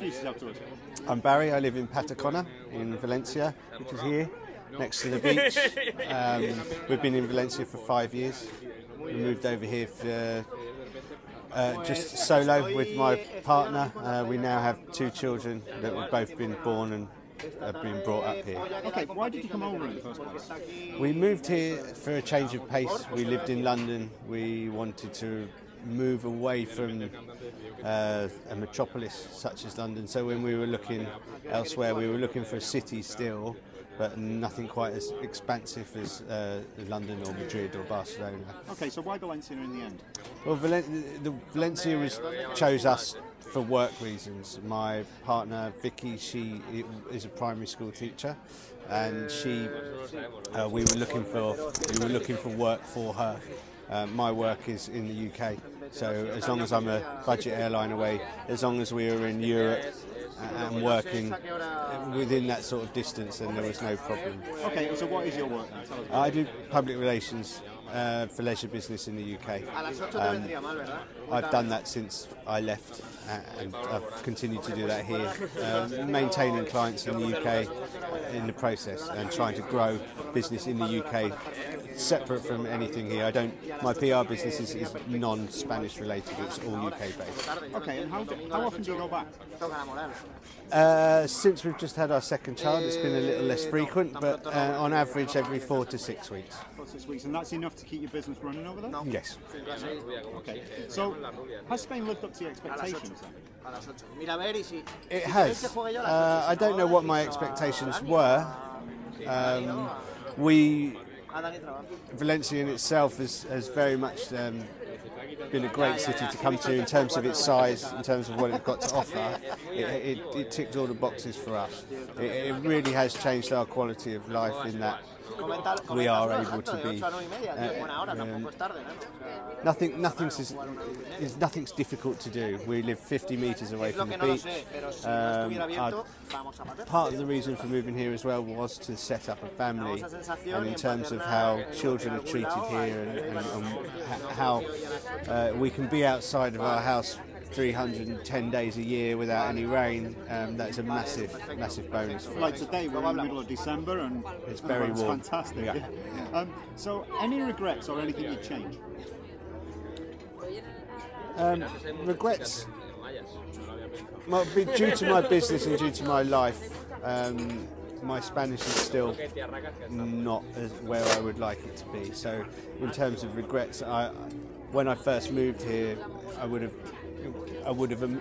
introduce yourself to us. I'm Barry. I live in Patacona in Valencia, which is here, next to the beach. We've been in Valencia for 5 years. We moved over here for, just solo with my partner. We now have 2 children that have both been born and have been brought up here. Okay, why did you come over in the first place? We moved here for a change of pace. We lived in London. We wanted to move away from a metropolis such as London. So when we were looking elsewhere, we were looking for a city still, but nothing quite as expansive as London or Madrid or Barcelona. Okay, so why Valencia in the end? Well, Valencia chose us for work reasons. My partner Vicky, she is a primary school teacher, and we were looking for work for her. My work is in the UK, so as long as I'm a budget airline away, as long as we were in Europe and working within that sort of distance, then there was no problem. Okay, so what is your work then? Tell us. I do public relations for leisure business in the UK. I've done that since I left, and I've continued to do that here, maintaining clients in the UK in the process and trying to grow business in the UK separate from anything here. My PR business is non-Spanish related, it's all UK based. Okay, and how often do you go back? Since we've just had our second child, it's been a little less frequent, but on average every 4 to 6 weeks. 4 to 6 weeks, and that's enough to keep your business running over there? Yes. Okay, so has Spain lived up to your expectations then? It has. I don't know what my expectations were. Valencia in itself has very much been a great city to come to in terms of its size, in terms of what it's got to offer. It ticked all the boxes for us. It really has changed our quality of life in that we are able to be. Nothing's difficult to do. We live 50 metres away from the beach. Part of the reason for moving here as well was to set up a family, and in terms of how children are treated here and how we can be outside of our house 310 days a year without any rain, that's a massive bonus. Like today, we're in the middle of December and it's very warm. Fantastic. Yeah. So, any regrets or anything you'd change? Regrets? Well, due to my business and due to my life, my Spanish is still not as where I would like it to be. So, in terms of regrets, when I first moved here, I would have,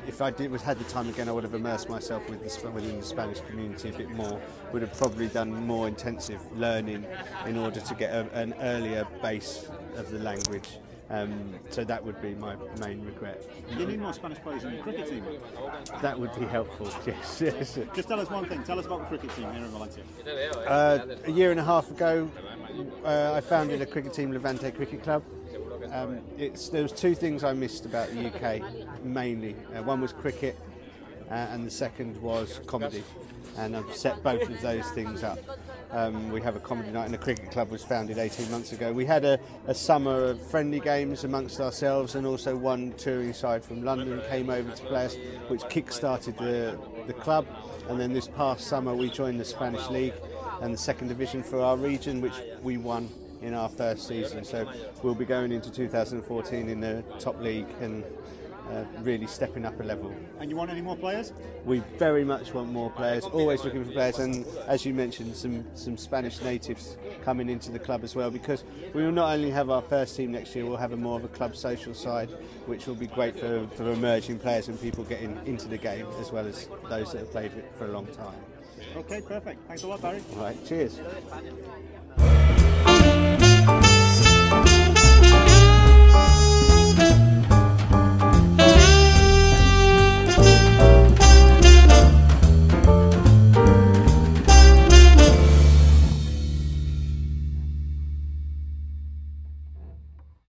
if I had the time again, I would have immersed myself within the Spanish community a bit more. Would have probably done more intensive learning in order to get an earlier base of the language. So that would be my main regret. You need more Spanish players in your cricket team. That would be helpful, yes. Just tell us one thing. Tell us about the cricket team here in Valencia. A year and a half ago, I founded a cricket team, Levante Cricket Club. There was 2 things I missed about the UK, mainly. One was cricket, and the second was comedy. And I've set both of those things up. We have a comedy night, and the cricket club was founded 18 months ago. We had a summer of friendly games amongst ourselves, and also one touring side from London came over to play us, which kick-started the club. And then this past summer we joined the Spanish League and the second division for our region, which we won in our first season. So we'll be going into 2014 in the top league and really stepping up a level. And you want any more players? We very much want more players, always looking for players, and as you mentioned, some Spanish natives coming into the club as well, because we will not only have our first team next year, we'll have more of a club social side, which will be great for emerging players and people getting into the game, as well as those that have played it for a long time. Okay, perfect. Thanks a lot, Barry. All right, cheers.